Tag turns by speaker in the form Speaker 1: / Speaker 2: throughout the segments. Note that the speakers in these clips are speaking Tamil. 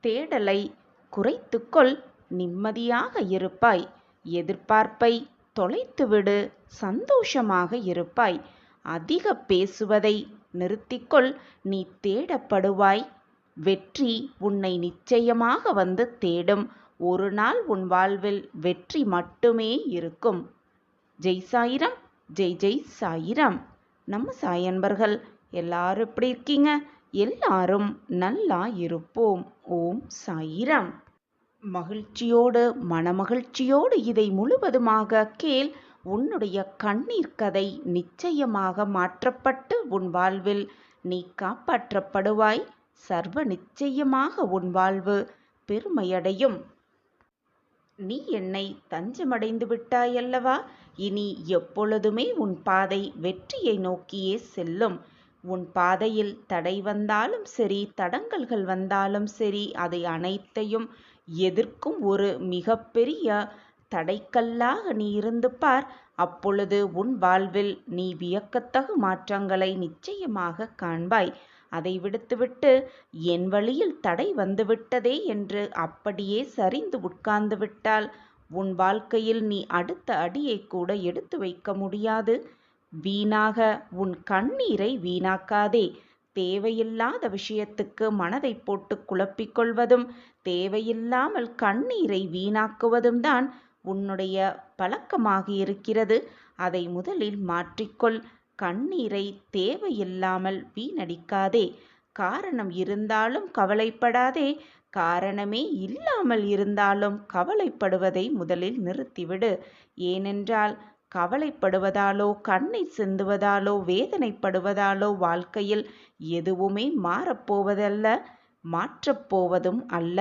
Speaker 1: தேடலை குறைத்துக்கொள், நிம்மதியாக இருப்பாய். எதிர்பார்ப்பை தொலைத்துவிடு, சந்தோஷமாக இருப்பாய். அதிக பேசுவதை நிறுத்திக்கொள், நீ தேடப்படுவாய். வெற்றி உன்னை நிச்சயமாக வந்து தேடும். ஒரு நாள் உன் வாழ்வில் வெற்றி மட்டுமே இருக்கும். ஜெய் சாயிராம், ஜெய் ஜெய் சாயிராம். நம்ம சாய் அன்பர்கள் எல்லாரும் எப்படி இருக்கீங்க? எல்லாரும் நல்லா இருப்போம். ஓம் சாயிராம். மகிழ்ச்சியோடு, மனமகிழ்ச்சியோடு இதை முழுவதுமாக கேள். உன்னுடைய கண்ணீர் கதை நிச்சயமாக மாற்றப்பட்டு உன் வாழ்வில் நீ காப்பாற்றப்படுவாய். சர்வ நிச்சயமாக உன் வாழ்வு பெருமையடையும். நீ என்னை தஞ்சமடைந்து விட்டாயல்லவா? இனி எப்பொழுதுமே உன் பாதை வெற்றியை நோக்கியே செல்லும். உன் பாதையில் தடை வந்தாலும் சரி, தடங்கல்கள் வந்தாலும் சரி, அதை அனைத்தையும் எதிர்க்கும் ஒரு மிகப்பெரிய தடைக்கல்லாக நீ இருந்து பார். அப்பொழுது உன் வாழ்வில் நீ வியக்கத்தகு மாற்றங்களை நிச்சயமாக காண்பாய். அதை விடுத்துவிட்டு என் வழியில் தடை வந்துவிட்டதே என்று அப்படியே சரிந்து உட்கார்ந்து விட்டால் உன் வாழ்க்கையில் நீ அடுத்த அடியை கூட எடுத்து வைக்க முடியாது. வீணாக உன் கண்ணீரை வீணாக்காதே. தேவையில்லாத விஷயத்துக்கு மனதை போட்டு குழப்பிக்கொள்வதும் தேவையில்லாமல் கண்ணீரை வீணாக்குவதும் தான் உன்னுடைய பழக்கமாக இருக்கிறது. அதை முதலில் மாற்றிக்கொள். கண்ணீரை தேவையில்லாமல் வீணடிக்காதே. காரணம் இருந்தாலும் கவலைப்படாதே. காரணமே இல்லாமல் இருந்தாலும் கவலைப்படுவதை முதலில் நிறுத்திவிடு. ஏனென்றால் கவலைப்படுவதாலோ, கண்ணீர் சிந்துவதாலோ, வேதனைப்படுவதாலோ வாழ்க்கையில் எதுவுமே மாறப்போவதல்ல, மாற்றப்போவதும் அல்ல.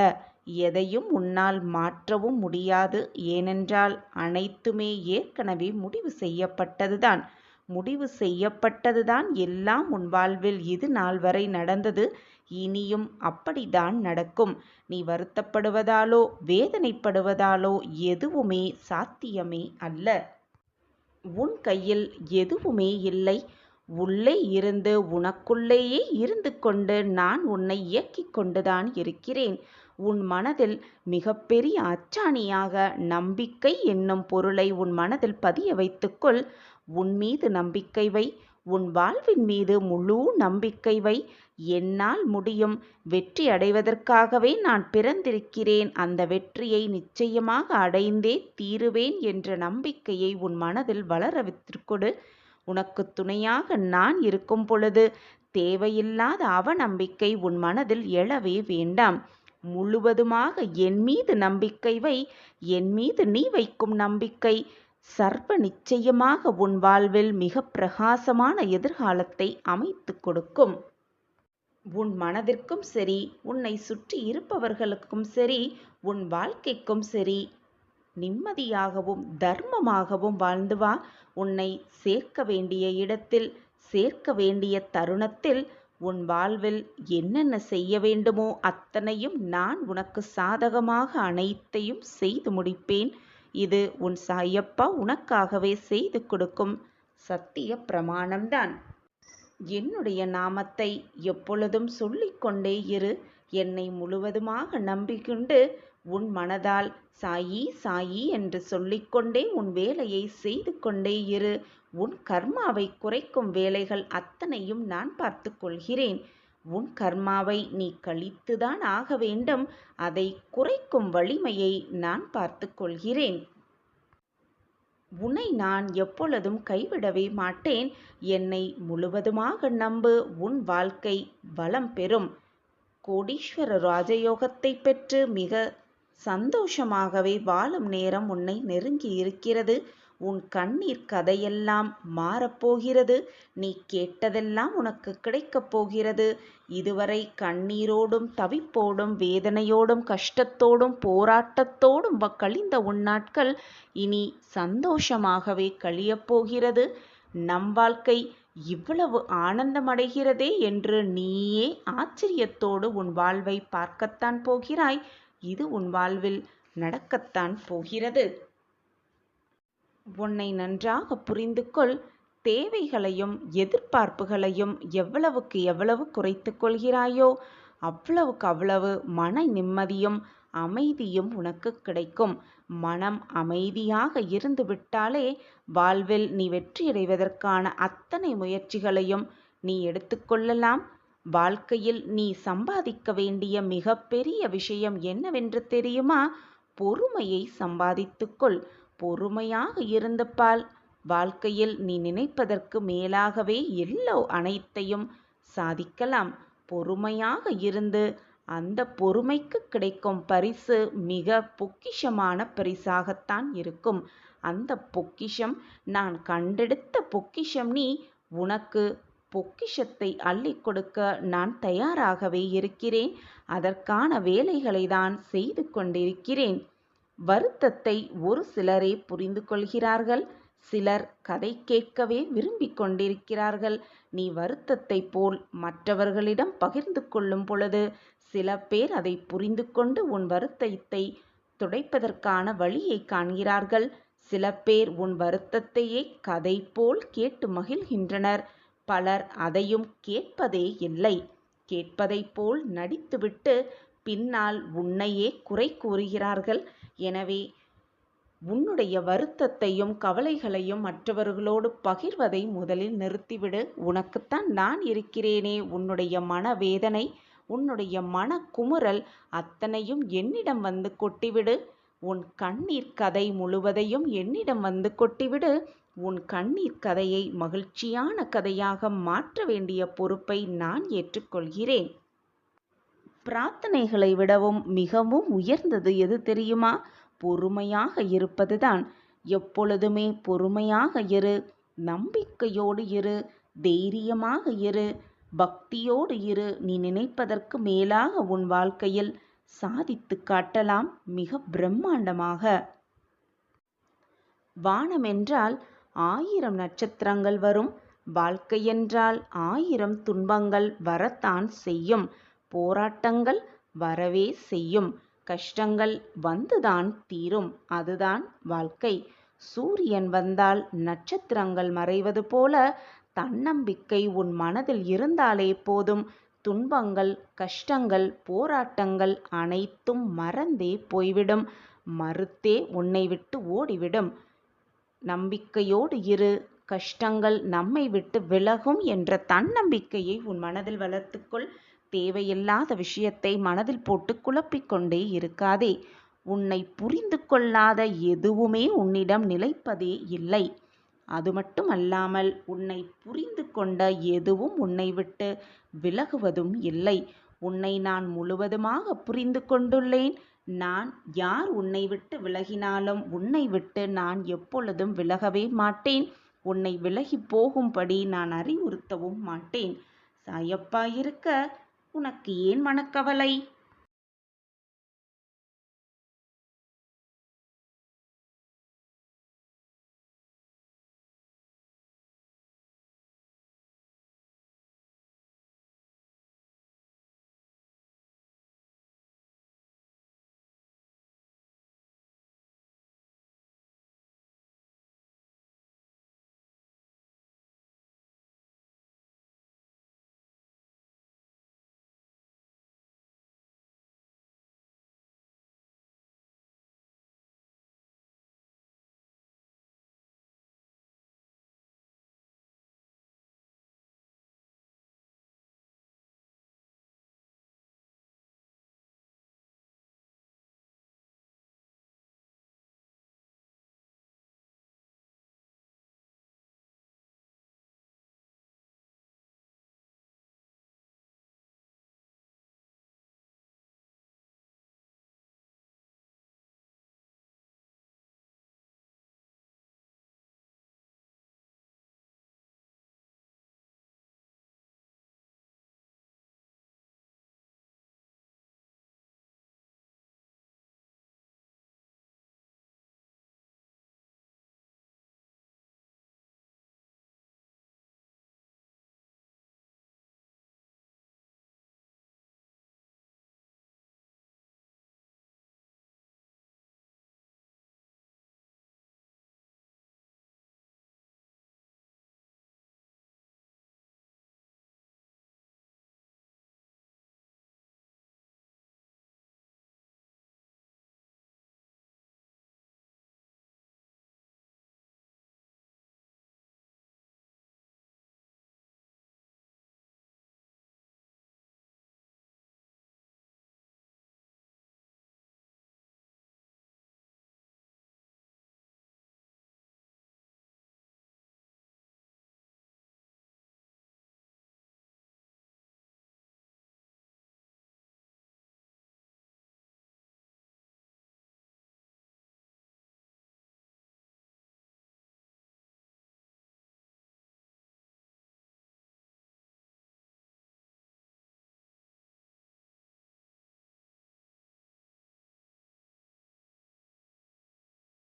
Speaker 1: எதையும் உன்னால் மாற்றவும் முடியாது. ஏனென்றால் அனைத்துமே ஏற்கனவே முடிவு செய்யப்பட்டதுதான். முடிவு செய்யப்பட்டதுதான் எல்லாம் உன் வாழ்வில் இது நாள் வரை நடந்தது. இனியும் அப்படித்தான் நடக்கும். நீ வருத்தப்படுவதாலோ, வேதனைப்படுவதாலோ எதுவுமே சாத்தியமே அல்ல. உன் கையில் எதுவுமே இல்லை. உள்ளே இருந்து உனக்குள்ளேயே இருந்து கொண்டு நான் உன்னை இயக்கிக் கொண்டுதான் இருக்கிறேன். உன் மனதில் மிகப்பெரிய அச்சாணியாக நம்பிக்கை என்னும் பொருளை உன் மனதில் பதிய வைத்துக்கொள். உன் மீது நம்பிக்கை வை. உன் வாழ்வின் மீது முழு நம்பிக்கை வை. என்னால் முடியும். வெற்றி அடைவதற்காகவே நான் பிறந்திருக்கிறேன். அந்த வெற்றியை நிச்சயமாக அடைந்தே தீருவேன் என்ற நம்பிக்கையை உன் மனதில் வளர வைத்துக்கொடு. உனக்கு துணையாக நான் இருக்கும் பொழுது தேவையில்லாத அவநம்பிக்கை உன் மனதில் எழவே வேண்டாம். முழுவதுமாக என் மீது நம்பிக்கை வை. என் மீது நீ வைக்கும் நம்பிக்கை சர்வ நிச்சயமாக உன் வாழ்வில் மிக பிரகாசமான எதிர்காலத்தை அமைத்து கொடுக்கும். உன் மனதிற்கும் சரி, உன்னை சுற்றி இருப்பவர்களுக்கும் சரி, உன் வாழ்க்கைக்கும் சரி, நிம்மதியாகவும் தர்மமாகவும் வாழ்ந்து வா. உன்னை சேர்க்க வேண்டிய இடத்தில், சேர்க்க வேண்டிய தருணத்தில் உன் வாழ்வில் என்னென்ன செய்ய வேண்டுமோ அத்தனையும் நான் உனக்கு சாதகமாக அனைத்தையும் செய்து முடிப்பேன். இது உன் சாயப்பா உனக்காகவே செய்து கொடுக்கும் சத்திய பிரமாணம்தான். என்னுடைய நாமத்தை எப்பொழுதும் சொல்லிக்கொண்டே இரு. என்னை முழுவதுமாக நம்பிக்கொண்டு உன் மனதால் சாயி சாயி என்று சொல்லிக்கொண்டே உன் வேலையை செய்து கொண்டே இரு. உன் கர்மாவை குறைக்கும் வேலைகள் அத்தனையும் நான் பார்த்து கொள்கிறேன். உன் கர்மாவை நீ கழித்துதான் ஆக வேண்டும். அதை குறைக்கும் வலிமையை நான் பார்த்து கொள்கிறேன். உன்னை நான் எப்பொழுதும் கைவிடவே மாட்டேன். என்னை முழுவதுமாக நம்பு. உன் வாழ்க்கை வளம் பெறும். கோடீஸ்வர ராஜயோகத்தை பெற்று மிக சந்தோஷமாகவே வாழும் நேரம் உன்னை நெருங்கி இருக்கிறது. உன் கண்ணீர் கதையெல்லாம் மாறப்போகிறது. நீ கேட்டதெல்லாம் உனக்கு கிடைக்கப் போகிறது. இதுவரை கண்ணீரோடும் தவிப்போடும் வேதனையோடும் கஷ்டத்தோடும் போராட்டத்தோடும் கழிந்த உன் நாட்கள் இனி சந்தோஷமாகவே கழியப் போகிறது. நம் வாழ்க்கை இவ்வளவு ஆனந்தமடைகிறதே என்று நீயே ஆச்சரியத்தோடு உன் வாழ்வை பார்க்கத்தான் போகிறாய். இது உன் வாழ்வில் நடக்கத்தான் போகிறது. உன்னை நன்றாக புரிந்து கொள். தேவைகளையும் எதிர்பார்ப்புகளையும் எவ்வளவுக்கு எவ்வளவு குறைத்துக் கொள்கிறாயோ அவ்வளவுக்கு அவ்வளவு மன நிம்மதியும் அமைதியும் உனக்கு கிடைக்கும். மனம் அமைதியாக இருந்து விட்டாலே வாழ்வில் நீ வெற்றியடைவதற்கான அத்தனை முயற்சிகளையும் நீ எடுத்துக்கொள்ளலாம். வாழ்க்கையில் நீ சம்பாதிக்க வேண்டிய மிகப்பெரிய விஷயம் என்னவென்று தெரியுமா? பொறுமையை சம்பாதித்துக்கொள். பொறுமையாக இருந்து பார். வாழ்க்கையில் நீ நினைப்பதற்கு மேலாகவே அனைத்தையும் சாதிக்கலாம். பொறுமையாக இருந்து அந்த பொறுமைக்கு கிடைக்கும் பரிசு மிக பொக்கிஷமான பரிசாகத்தான் இருக்கும். அந்த பொக்கிஷம் நான் கண்டெடுத்த பொக்கிஷம். நீ உனக்கு பொக்கிஷத்தை அள்ளிக் கொடுக்க நான் தயாராகவே இருக்கிறேன். அதற்கான வேலைகளை தான் செய்து கொண்டிருக்கிறேன். வருத்தத்தை ஒரு சிலரே புரிந்து கொள்கிறார்கள். சிலர் கதை கேட்கவே விரும்பிக் கொண்டிருக்கிறார்கள். நீ வருத்தத்தை போல் மற்றவர்களிடம் பகிர்ந்து கொள்ளும் பொழுது சில பேர் அதை புரிந்து கொண்டு உன் வருத்தத்தை துடைப்பதற்கான வழியை காண்கிறார்கள். சில பேர் உன் வருத்தத்தையே கதை போல் கேட்டு மகிழ்கின்றனர். பலர் அதையும் கேட்பதே இல்லை. கேட்பதைப் போல் நடித்துவிட்டு பின்னால் உன்னையே குறை கூறுகிறார்கள். எனவே உன்னுடைய வருத்தத்தையும் கவலைகளையும் மற்றவர்களோடு பகிர்வதை முதலில் நிறுத்திவிடு. உனக்குத்தான் நான் இருக்கிறேனே. உன்னுடைய மனவேதனை, உன்னுடைய மனக்குமுறல் அத்தனையும் என்னிடம் வந்து கொட்டிவிடு. உன் கண்ணீர் கதை முழுவதையும் என்னிடம் வந்து கொட்டிவிடு. உன் கண்ணீர் கதையை மகிழ்ச்சியான கதையாக மாற்ற வேண்டிய பொறுப்பை நான் ஏற்றுக்கொள்கிறேன். பிரார்த்தனைகளை விடவும் மிகவும் உயர்ந்தது எது தெரியுமா? பொறுமையாக இருப்பதுதான். எப்பொழுதுமே பொறுமையாக இரு. நம்பிக்கையோடு இரு. தைரியமாக இரு. பக்தியோடு இரு. நீ நினைப்பதற்கு மேலாக உன் வாழ்க்கையில் சாதித்து காட்டலாம், மிக பிரம்மாண்டமாக. வானமென்றால் 1000 நட்சத்திரங்கள் வரும். வாழ்க்கையென்றால் 1000 துன்பங்கள் வரத்தான் செய்யும். போராட்டங்கள் வரவே செய்யும். கஷ்டங்கள் வந்துதான் தீரும். அதுதான் வாழ்க்கை. சூரியன் வந்தால் நட்சத்திரங்கள் மறைவது போல தன்னம்பிக்கை உன் மனதில் இருந்தாலே போதும். துன்பங்கள், கஷ்டங்கள், போராட்டங்கள் அனைத்தும் மறந்தே போய்விடும். மறுத்தே உன்னை விட்டு ஓடிவிடும். நம்பிக்கையோடு இரு. கஷ்டங்கள் நம்மை விட்டு விலகும் என்ற தன்னம்பிக்கையை உன் மனதில் வளர்த்துக்கொள். தேவையில்லாத விஷயத்தை மனதில் போட்டு குழப்பிக்கொண்டே இருக்காதே. உன்னை புரிந்து கொள்ளாத எதுவுமே உன்னிடம் நிலைப்பதே இல்லை. அது மட்டுமல்லாமல் உன்னை புரிந்து கொண்ட எதுவும் உன்னை விட்டு விலகுவதும் இல்லை. உன்னை நான் முழுவதுமாக புரிந்து கொண்டுள்ளேன். நான் யார் உன்னை விட்டு விலகினாலும் உன்னை விட்டு நான் எப்பொழுதும் விலகவே மாட்டேன். உன்னை விலகி போகும்படி நான் அறிவுறுத்தவும் மாட்டேன். சாயப்பா இருக்க உனக்கு ஏன் மனக்கவலை?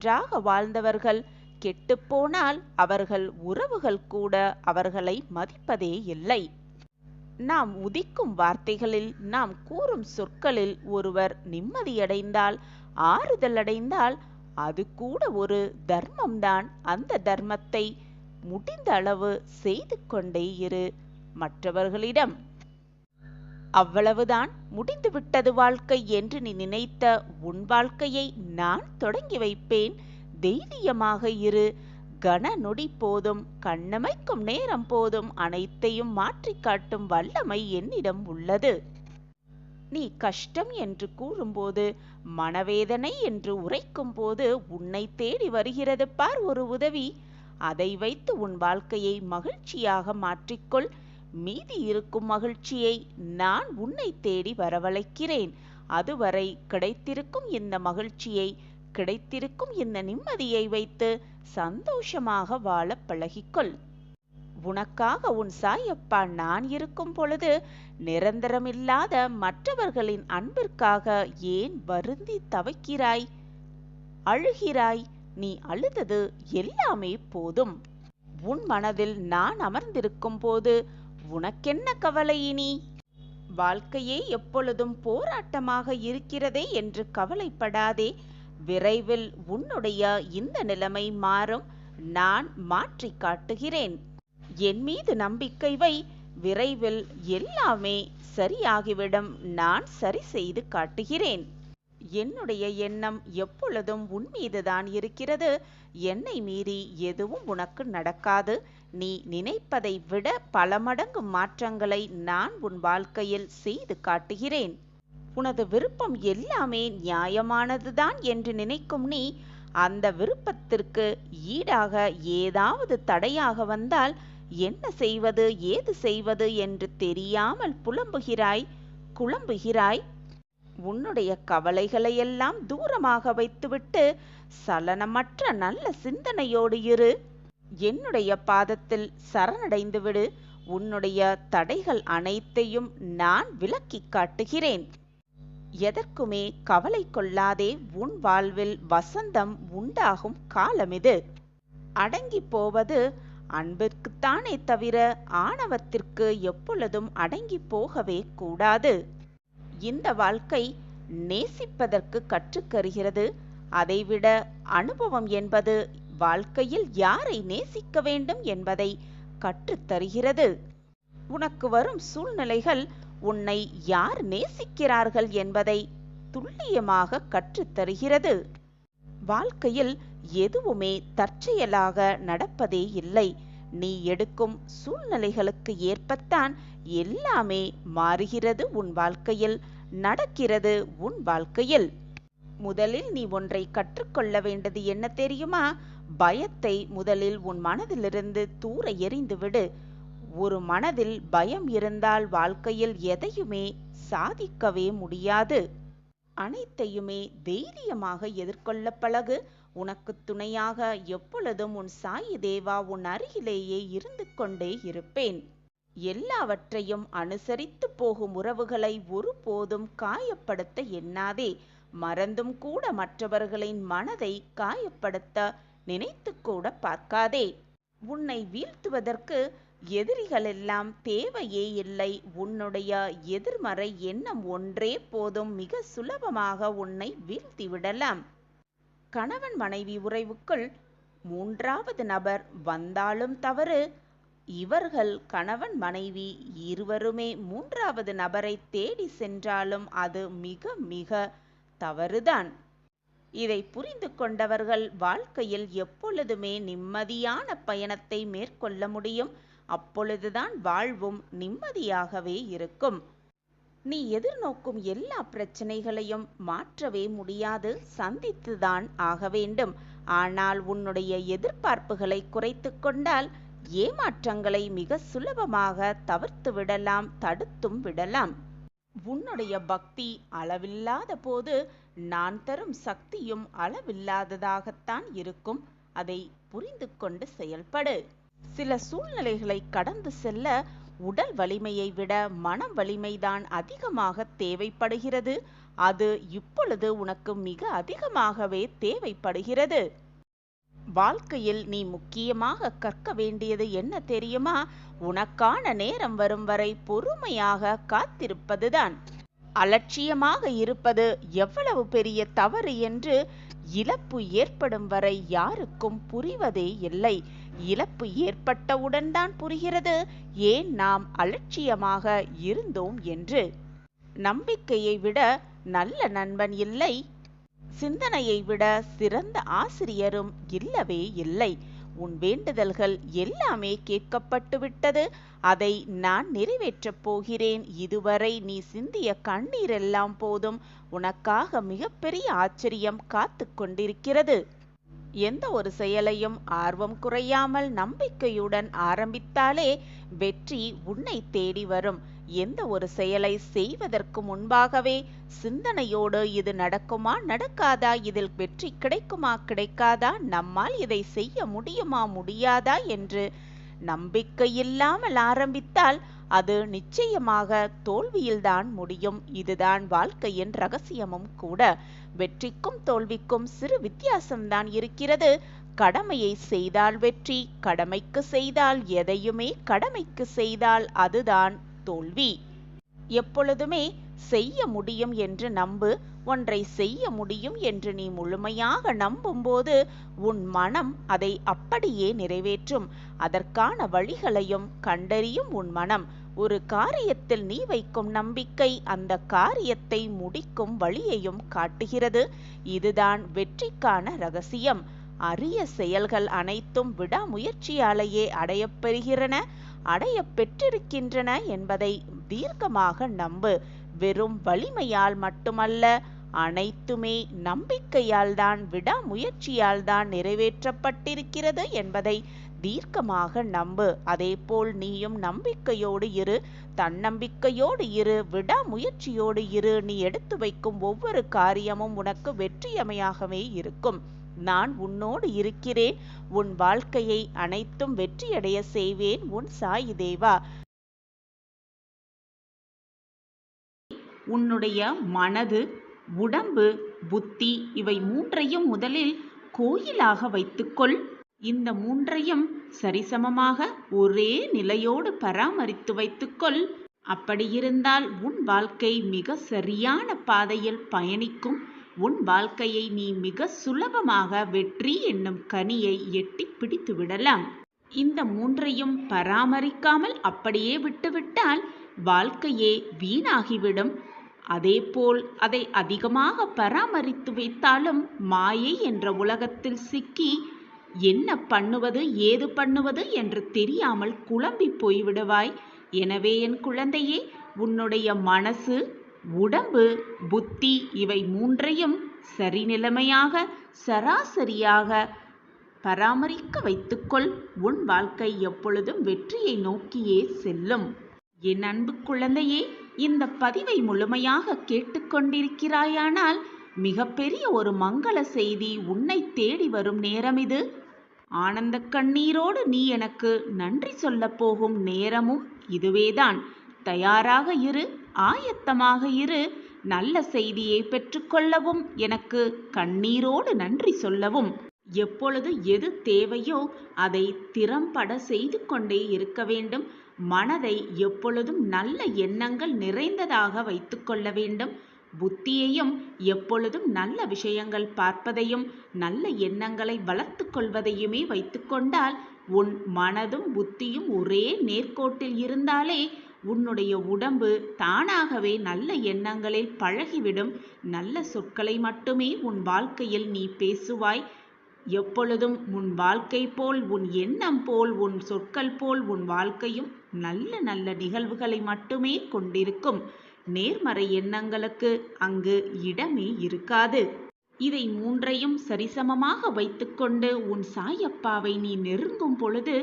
Speaker 1: நன்றாக வாழ்ந்தவர்கள் கெட்டுப்போனால் அவர்கள் உறவுகள் கூட அவர்களை மதிப்பதே இல்லை. நாம் உதிக்கும் வார்த்தைகளில், நாம் கூறும் சொற்களில் ஒருவர் நிம்மதியடைந்தால், ஆறுதல் அடைந்தால், அது கூட ஒரு தர்மம்தான். அந்த தர்மத்தை முடிந்த அளவு செய்து கொண்டே இரு மற்றவர்களிடம். அவ்வளவுதான், முடிந்துவிட்டது வாழ்க்கை என்று நீ நினைத்த உன் வாழ்க்கையை நான் தொடங்கி வைப்பேன். தைரியமாக இரு. கன நொடி போதும், கண்ணமைக்கும் நேரம் போதும், அனைத்தையும் மாற்றி காட்டும் வல்லமை என்னிடம் உள்ளது. நீ கஷ்டம் என்று கூறும்போது, மனவேதனை என்று உரைக்கும் போது உன்னை தேடி வருகிறது பார் ஒரு உதவி. அதை வைத்து உன் வாழ்க்கையை மகிழ்ச்சியாக மாற்றிக்கொள். மீதி இருக்கும் மகிழ்ச்சியை நான் உன்னை தேடி வரவழைக்கிறேன். அதுவரை கிடைத்திருக்கும் இந்த மகிழ்ச்சியை, கிடைத்திருக்கும் இந்த நிம்மதியை வைத்து சந்தோஷமாக வாழ பழகிக்கொள். உனக்காக உன் சாயப்பா நான் இருக்கும் பொழுது நிரந்தரமில்லாத மற்றவர்களின் அன்பிற்காக ஏன் வருந்தி தவிக்கிறாய், அழுகிறாய்? நீ அழுதது எல்லாமே போதும். உன் மனதில் நான் அமர்ந்திருக்கும் போது உனக்கென்ன கவலை இனி? வாழ்க்கையே எப்பொழுதும் போராட்டமாக இருக்கிறதே என்று கவலைப்படாதே. விரைவில் உன்னுடைய இந்த நிலைமை மாறும். நான் மாற்றி காட்டுகிறேன். என் மீது நம்பிக்கை வை. விரைவில் எல்லாமே சரியாகிவிடும். நான் சரி செய்து காட்டுகிறேன். என்னுடைய எண்ணம் எப்பொழுதும் உன் மீதுதான் இருக்கிறது. என்னை மீறி எதுவும் உனக்கு நடக்காது. நீ நினைப்பதை விட பல மடங்கு மாற்றங்களை நான் உன் வாழ்க்கையில் செய்து காட்டுகிறேன். உனது விருப்பம் எல்லாமே நியாயமானதுதான் என்று நினைக்கும் நீ, அந்த விருப்பத்திற்கு ஈடாக ஏதாவது தடையாக வந்தால் என்ன செய்வது, ஏது செய்வது என்று தெரியாமல் புலம்புகிறாய், குழம்புகிறாய். உன்னுடைய கவலைகளையெல்லாம் தூரமாக வைத்துவிட்டு சலனமற்ற நல்ல சிந்தனையோடு இரு. என்னுடைய பாதத்தில் சரணடைந்து விடு. உன்னுடைய தடைகள் அனைத்தையும் நான் விலக்கி காட்டுகிறேன். எதற்குமே கவலை கொள்ளாதே. உன் வாழ்வில் வசந்தம் உண்டாகும் காலமிது. அடங்கி போவது அன்பிற்குத்தானே தவிர ஆணவத்திற்கு எப்பொழுதும் அடங்கி போகவே கூடாது. இந்த வாழ்க்கை நேசிப்பதற்கு கற்றுத்தருகிறது. அதைவிட அனுபவம் என்பது வாழ்க்கையில் யாரை நேசிக்க வேண்டும் என்பதை கற்றுத்தருகிறது. உனக்கு வரும் சூழ்நிலைகள் உன்னை யார் நேசிக்கிறார்கள் என்பதை துல்லியமாக கற்றுத்தருகிறது. வாழ்க்கையில் எதுவுமே தற்செயலாக நடப்பதே இல்லை. நீ எடுக்கும் சூழ்நிலைகளுக்கு ஏற்பத்தான் எல்லாமே மாறுகிறது. உன் வாழ்க்கையில் நடக்கிறது. உன் வாழ்க்கையில் முதலில் நீ ஒன்றை கற்றுக்கொள்ள வேண்டியது என்ன தெரியுமா? பயத்தை முதலில் உன் மனதிலிருந்து தூர எறிந்துவிடு. ஒரு மனதில் பயம் இருந்தால் வாழ்க்கையில் எதையுமே சாதிக்கவே முடியாது. அனைத்தையுமே தைரியமாக எதிர்கொள்ள பழகு. உனக்கு துணையாக எப்பொழுதும் உன் சாயி தேவா உன் அருகிலேயே இருந்து கொண்டே இருப்பேன். எல்லாவற்றையும் அனுசரித்து போகும் உறவுகளை ஒருபோதும் காயப்படுத்த எண்ணாதே. மறந்தும் கூட மற்றவர்களின் மனதை காயப்படுத்த நினைத்து கூட பார்க்காதே. உன்னை வீழ்த்துவதற்கு எதிரிகளெல்லாம் தேவையே இல்லை. உன்னுடைய எதிர்மறை எண்ணம் ஒன்றே போதும். மிக சுலபமாக உன்னை வீழ்த்திவிடலாம். கணவன் மனைவி உறவுக்குள் மூன்றாவது நபர் வந்தாலும் தவறு. இவர்கள் கணவன் மனைவி இருவருமே மூன்றாவது நபரை தேடி சென்றாலும் அது மிக மிக தவறுதான். இதை புரிந்து கொண்டவர்கள் வாழ்க்கையில் எப்பொழுதுமே நிம்மதியான பயணத்தை மேற்கொள்ள முடியும். அப்பொழுதுதான் வாழ்வும் நிம்மதியாகவே இருக்கும். நீ எதிர்நோக்கும் எல்லா பிரச்சனைகளையும் மாற்றவே முடியாது, சந்தித்துதான் ஆக வேண்டும். ஆனால் உன்னுடைய எதிர்பார்ப்புகளை குறைத்து கொண்டால் ஏமாற்றங்களை மிக சுலபமாக தவிர்த்து விடலாம், தடுத்தும் விடலாம். உன்னுடைய பக்தி அளவில்லாத போது நான் தரும் சக்தியும் அளவில்லாததாகத்தான் இருக்கும். அதை புரிந்து கொண்டு செயல்படு. சில சூழ்நிலைகளை கடந்து செல்ல உடல் வலிமையை விட மனம் வலிமைதான் அதிகமாக தேவைப்படுகிறது. அது இப்பொழுது உனக்கு மிக அதிகமாகவே தேவைப்படுகிறது. வாழ்க்கையில் நீ முக்கியமாக கற்க வேண்டியது என்ன தெரியுமா? உனக்கான நேரம் வரும் வரை பொறுமையாக காத்திருப்பதுதான். அலட்சியமாக இருப்பது எவ்வளவு பெரிய தவறு என்று இழப்பு ஏற்படும் வரை யாருக்கும் புரிவதே இல்லை. இழப்பு ஏற்பட்டவுடன் தான் புரிகிறது ஏன் நாம் அலட்சியமாக இருந்தோம் என்று. நம்பிக்கையை விட நல்ல நண்பன் இல்லை, சிந்தனையை விட சிறந்த ஆசிரியரும் இல்லவே இல்லை. உன் வேண்டுதல்கள் எல்லாமே கேட்கப்பட்டு விட்டது. அதை நான் நிறைவேற்றப் போகிறேன். இதுவரை நீ சிந்திய கண்ணீர் எல்லாம் போதும். உனக்காக மிகப்பெரிய ஆச்சரியம் காத்து கொண்டிருக்கிறது. எந்த ஒரு செயலையும் ஆர்வம் குறையாமல் நம்பிக்கையுடன் ஆரம்பித்தாலே வெற்றி உன்னை தேடி வரும். எந்த ஒரு செயலை செய்வதற்கு முன்பாகவே சிந்தனையோடு இது நடக்குமா நடக்காதா, இதில் வெற்றி கிடைக்குமா கிடைக்காதா, நம்மால் இதை செய்ய முடியுமா முடியாதா என்று நம்பிக்கையில்லாமல் ஆரம்பித்தால் அது நிச்சயமாக தோல்வியில்தான் முடியும். இதுதான் வாழ்க்கையின் ரகசியமும் கூட. வெற்றிக்கும் தோல்விக்கும் சிறு வித்தியாசம்தான் இருக்கிறது. கடமையை செய்தால் வெற்றி, கடமைக்கு செய்தால் எதையுமே கடமைக்கு செய்தால் அதுதான் தோல்வி. எப்பொழுதுமே செய்ய முடியும் என்று நம்பு. ஒன்றை செய்ய முடியும் என்று நீ முழுமையாக நம்பும்போது உன் மனம் அதை அப்படியே நிறைவேற்றும். அதற்கான வழிகளையும் கண்டறியும் உன் மனம். ஒரு காரியத்தில் நீ வைக்கும் நம்பிக்கை அந்த காரியத்தை முடிக்கும் வழியையும் காட்டுகிறது. இதுதான் வெற்றிக்கான ரகசியம். அரிய செயல்கள் அனைத்தும் விடாமுயற்சியாலேயே அடையப்பெறுகிறன, அடைய பெற்றிருக்கின்றன என்பதை தீர்க்கமாக நம்பு. வெறும் வலிமையால் மட்டுமல்ல, அனைத்துமே நம்பிக்கையால் தான், விடாமுயற்சியால் தான் நிறைவேற்றப்பட்டிருக்கிறது என்பதை தீர்க்கமாக நம்பு. அதேபோல் நீயும் நம்பிக்கையோடு இரு, தன்னம்பிக்கையோடு இரு, விடாமுயற்சியோடு இரு. நீ எடுத்து வைக்கும் ஒவ்வொரு காரியமும் உனக்கு வெற்றியமையாகவே இருக்கும். நான் உன்னோடு இருக்கிறேன். உன் வாழ்க்கையை அனைத்தும் வெற்றியடைய செய்வேன். உன் சாயி தேவா. உன்னுடைய மனது, உடம்பு, புத்தி இவை மூன்றையும் முதலில் கோயிலாக வைத்துக்கொள். இந்த மூன்றையும் சரிசமமாக ஒரே நிலையோடு பராமரித்து வைத்துக்கொள். அப்படியிருந்தால் உன் வாழ்க்கை மிக சரியான பாதையில் பயணிக்கும். உன் வாழ்க்கையை நீ மிக சுலபமாக வெற்றி என்னும் கனியை எட்டி பிடித்து விடலாம். இந்த மூன்றையும் பராமரிக்காமல் அப்படியே விட்டுவிட்டால் வாழ்க்கையே வீணாகிவிடும். அதேபோல் அதை அதிகமாக பராமரித்து வைத்தாலும் மாயை என்ற உலகத்தில் சிக்கி என்ன பண்ணுவது ஏது பண்ணுவது என்று தெரியாமல் குழம்பி போய்விடுவாய். எனவே என் குழந்தையே, உன்னுடைய மனசு, உடம்பு, புத்தி இவை மூன்றையும் சரிநிலைமையாக சராசரியாக பராமரிக்க வைத்துக்கொள். உன் வாழ்க்கை எப்பொழுதும் வெற்றியை நோக்கியே செல்லும். என் அன்பு குழந்தையே, இந்த பதிவை முழுமையாக கேட்டுக்கொண்டிருக்கிறாயானால் மிகப்பெரிய ஒரு மங்கள செய்தி உன்னை தேடி வரும் நேரம் இது. ஆனந்த கண்ணீரோடு நீ எனக்கு நன்றி சொல்ல போகும் நேரமும் இதுவேதான். தயாராக இரு, ஆயத்தமாக இரு. நல்ல செய்தியை பெற்றுக்கொள்ளவும் எனக்கு கண்ணீரோடு நன்றி சொல்லவும். எப்பொழுது எது தேவையோ அதை திறம்பட செய்து கொண்டே இருக்க வேண்டும். மனதை எப்பொழுதும் நல்ல எண்ணங்கள் நிறைந்ததாக வைத்துக்கொள்ள வேண்டும். புத்தியையும் எப்பொழுதும் நல்ல விஷயங்கள் பார்ப்பதையும் நல்ல எண்ணங்களை வளர்த்து கொள்வதையுமே வைத்துக்கொண்டால் உன் மனதும் புத்தியும் ஒரே நேர்கோட்டில் இருந்தாலே உன்னுடைய உடம்பு தானாகவே நல்ல எண்ணங்களில் பழகிவிடும். நல்ல சொற்களை மட்டுமே உன் வாழ்க்கையில் நீ பேசுவாய். எப்பொழுதும் உன் வாழ்க்கை போல், உன் எண்ணம் போல், உன் சொற்கள் போல் உன் வாழ்க்கையும் நல்ல நல்ல நிகழ்வுகளை மட்டுமே கொண்டிருக்கும். நேர்மறை எண்ணங்களுக்கு அங்கு இடமே இருக்காது. இதை மூன்றையும் சரிசமமாக வைத்துக்கொண்டு உன் சாயப்பாவை நீ நெருங்கும் பொழுது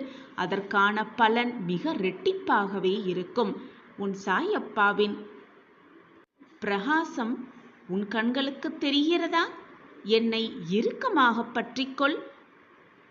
Speaker 1: அதற்கான பலன் மிக ரெட்டிப்பாகவே இருக்கும். உன் சாயப்பாவின் பிரகாசம் உன் கண்களுக்கு தெரிகிறதா? என்னை இறுக்கமாக பற்றிக்கொள்.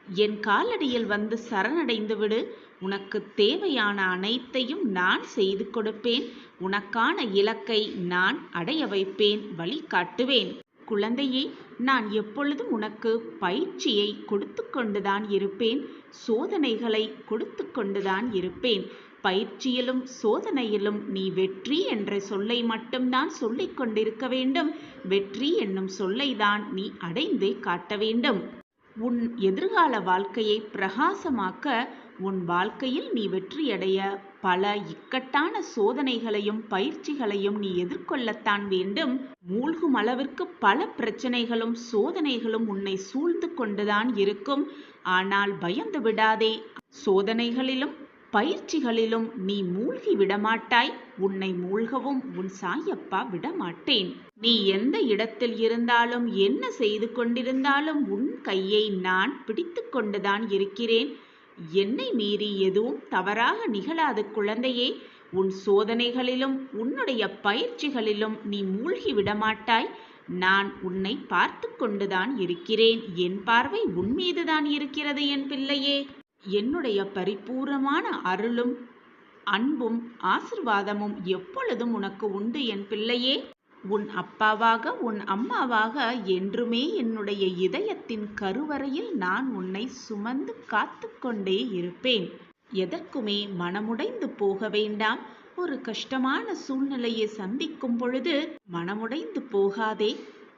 Speaker 1: என் காலடியில் வந்து சரணடைந்து விடு. உனக்கு தேவையான அனைத்தையும் நான் செய்து கொடுப்பேன். உனக்கான இலக்கை நான் அடைய வைப்பேன், வழிகாட்டுவேன். குழந்தையே, நான் எப்பொழுதும் உனக்கு பயிற்சியை கொடுத்து கொண்டுதான் இருப்பேன், சோதனைகளை கொடுத்து கொண்டுதான் இருப்பேன். பயிற்சியிலும் சோதனையிலும் நீ வெற்றி என்ற சொல்லை மட்டும்தான் சொல்லிக் கொண்டிருக்க வேண்டும். வெற்றி என்னும் சொல்லை தான் நீ அடைந்தே காட்ட வேண்டும். உன் எதிர்கால வாழ்க்கையை பிரகாசமாக்க, உன் வாழ்க்கையில் நீ வெற்றியடைய பல இக்கட்டான சோதனைகளையும் பயிற்சிகளையும் நீ எதிர்கொள்ளத்தான் வேண்டும். மூழ்கும் அளவிற்கு பல பிரச்சனைகளும் சோதனைகளும் உன்னை சூழ்ந்து கொண்டுதான் இருக்கும். ஆனால் பயந்து விடாதே. சோதனைகளிலும் பயிற்சிகளிலும் நீ மூழ்கி விடமாட்டாய். உன்னை மூழ்கவும் உன் சாயப்பா விடமாட்டேன். நீ எந்த இடத்தில் இருந்தாலும் என்ன செய்து கொண்டிருந்தாலும் உன் கையை நான் பிடித்து கொண்டுதான் இருக்கிறேன். என்னை மீறி எதுவும் தவறாக நிகழாது குழந்தையே. உன் சோதனைகளிலும் உன்னுடைய பயிற்சிகளிலும் நீ மூழ்கி விடமாட்டாய். நான் உன்னை பார்த்து கொண்டுதான் இருக்கிறேன். என் பார்வை உன் மீதுதான் இருக்கிறது என் பிள்ளையே. என்னுடைய பரிபூர்ணமான அருளும் அன்பும் ஆசிர்வாதமும் எப்பொழுதும் உனக்கு உண்டு என் பிள்ளையே. உன் அப்பாவாக உன் அம்மாவாக என்றுமே என்னுடைய இதயத்தின் கருவறையில் நான் உன்னை சுமந்து காத்து கொண்டே இருப்பேன். எதற்குமே மனமுடைந்து போக வேண்டாம். ஒரு கஷ்டமான சூழ்நிலையை சந்திக்கும் பொழுது மனமுடைந்து போகாதே.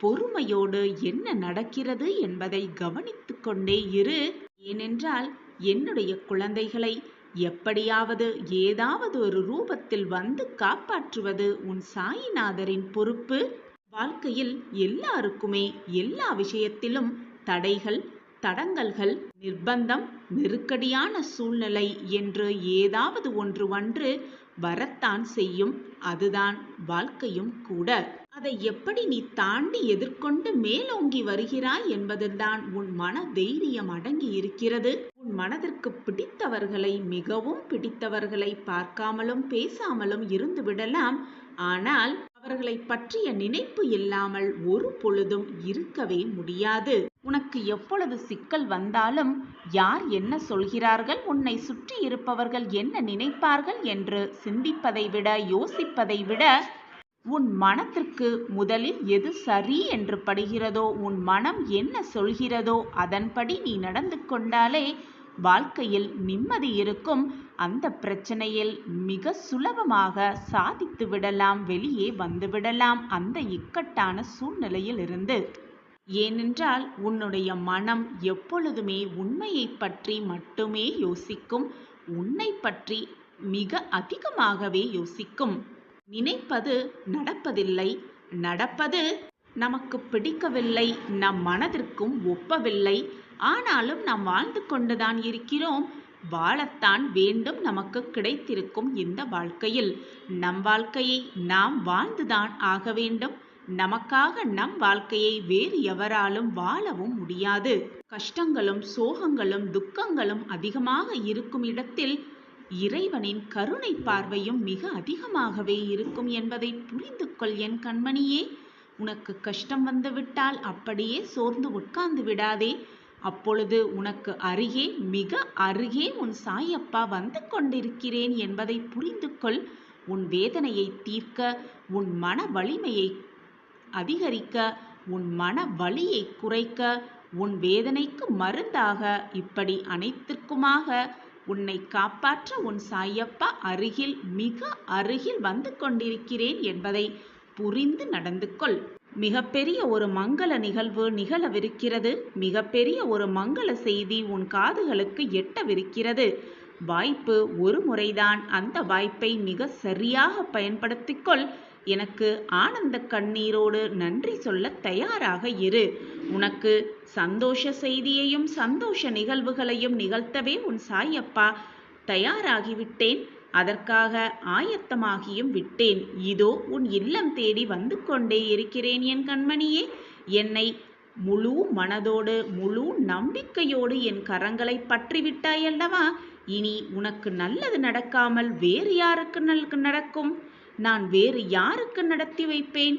Speaker 1: பொறுமையோடு என்ன நடக்கிறது என்பதை கவனித்து கொண்டே இரு. ஏனென்றால் என்னுடைய குழந்தைகளை எப்படியாவது ஏதாவது ஒரு ரூபத்தில் வந்து காப்பாற்றுவது உன் சாயிநாதரின் பொறுப்பு. வாழ்க்கையில் எல்லாருக்குமே எல்லா விஷயத்திலும் தடைகள், தடங்கல்கள், நிர்பந்தம், நெருக்கடியான சூழ்நிலை என்று ஏதாவது ஒன்று வரத்தான் செய்யும். அதுதான் வாழ்க்கையும் கூட. அதை எப்படி நீ தாண்டி எதிர்கொண்டு மேலோங்கி வருகிறாய் என்பதில்தான் உன் மன தைரியம் அடங்கி இருக்கிறது. உன் மனதிற்கு பிடித்தவர்களை, மிகவும் பிடித்தவர்களை பார்க்காமலும் பேசாமலும் இருந்து விடலாம். ஆனால் அவர்களை பற்றிய நினைப்பு இல்லாமல் ஒரு பொழுதும் இருக்கவே முடியாது. உனக்கு எப்பொழுது சிக்கல் வந்தாலும் யார் என்ன சொல்கிறார்கள், உன்னை சுற்றி இருப்பவர்கள் என்ன நினைப்பார்கள் என்று சிந்திப்பதை விட, யோசிப்பதை விட, உன் மனத்திற்கு முதலில் எது சரி என்று படுகிறதோ, உன் மனம் என்ன சொல்கிறதோ அதன்படி நீ நடந்து கொண்டாலே வாழ்க்கையில் நிம்மதி இருக்கும். அந்த பிரச்சனையில் மிக சுலபமாக சாதித்து விடலாம், வெளியே வந்து விடலாம் அந்த இக்கட்டான சூழ்நிலையில் இருந்து. ஏனென்றால் உன்னுடைய மனம் எப்பொழுதுமே உண்மையை பற்றி மட்டுமே யோசிக்கும். உன்னை பற்றி மிக அதிகமாகவே யோசிக்கும். நினைப்பது நடப்பதில்லை, நடப்பது நமக்கு பிடிக்கவில்லை, நம் மனதிற்கும் ஒப்பவில்லை. ஆனாலும் நாம் வாழ்ந்து கொண்டுதான் இருக்கிறோம். வாழத்தான் வேண்டும். நமக்கு கிடைத்திருக்கும் இந்த வாழ்க்கையில் நம் வாழ்க்கையை நாம் வாழ்ந்துதான் ஆக வேண்டும். நமக்காக நம் வாழ்க்கையை வேறு எவராலும் வாழவும் முடியாது. கஷ்டங்களும் சோகங்களும் துக்கங்களும் அதிகமாக இருக்கும் இடத்தில் இறைவனின் கருணை பார்வையும் மிக அதிகமாகவே இருக்கும் என்பதை புரிந்து கொள் என் கண்மணியே. உனக்கு கஷ்டம் வந்துவிட்டால் அப்படியே சோர்ந்து உட்கார்ந்து விடாதே. அப்பொழுது உனக்கு அருகே, மிக அருகே உன் சாயப்பா வந்து கொண்டிருக்கிறேன் என்பதை புரிந்து கொள். உன் வேதனையை தீர்க்க, உன் மன வலிமையை அதிகரிக்க, உன் மன வலியை குறைக்க, உன் வேதனைக்கு மருந்தாக, இப்படி அனைத்திற்குமாக உன்னை காப்பாற்ற உன் சாயப்பா அருகில், மிக அருகில் வந்து கொண்டிருக்கிறேன் என்பதை புரிந்து நடந்து கொள். மிகப்பெரிய ஒரு மங்கள நிகழ்வு நிகழவிருக்கிறது. மிகப்பெரிய ஒரு மங்கள செய்தி உன் காதுகளுக்கு எட்டவிருக்கிறது. வாய்ப்பு ஒரு முறைதான். அந்த வாய்ப்பை மிக சரியாக பயன்படுத்திக்கொள். எனக்கு ஆனந்த கண்ணீரோடு நன்றி சொல்ல தயாராக இரு. உனக்கு சந்தோஷ செய்தியையும் சந்தோஷ நிகழ்வுகளையும் நிகழ்த்தவே உன் சாயப்பா தயாராகிவிட்டேன். அதற்காக ஆயத்தமாகியும் விட்டேன். இதோ உன் இல்லம் தேடி வந்து கொண்டே இருக்கிறேன் என் கண்மணியே. என்னை முழு மனதோடு முழு நம்பிக்கையோடு என் கரங்களை பற்றிவிட்டாயல்லவா? இனி உனக்கு நல்லது நடக்காமல் வேறு யாருக்கு நடக்கும்? நான் வேறு யாருக்கு நடத்தி வைப்பேன்?